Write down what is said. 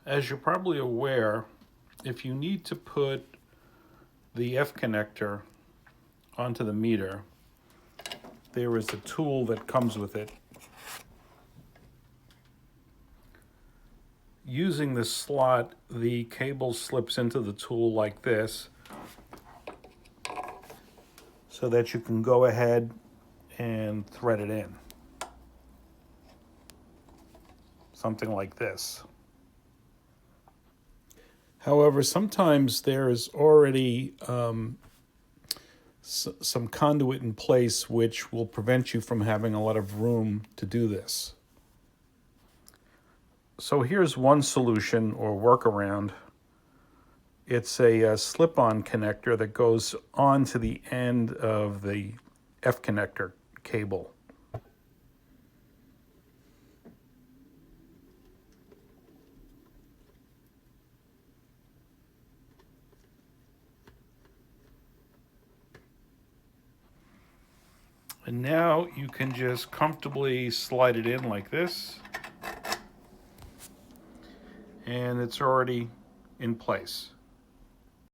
As you're probably aware, if you need to put the F connector onto the meter, there is a tool that comes with it. Using this slot, the cable slips into the tool like this so that you can go ahead and thread it in. Something like this. However, sometimes there is already some conduit in place which will prevent you from having a lot of room to do this. So here's one solution or workaround. It's a slip-on connector that goes onto the end of the F connector cable. And now you can just comfortably slide it in like this, and it's already in place.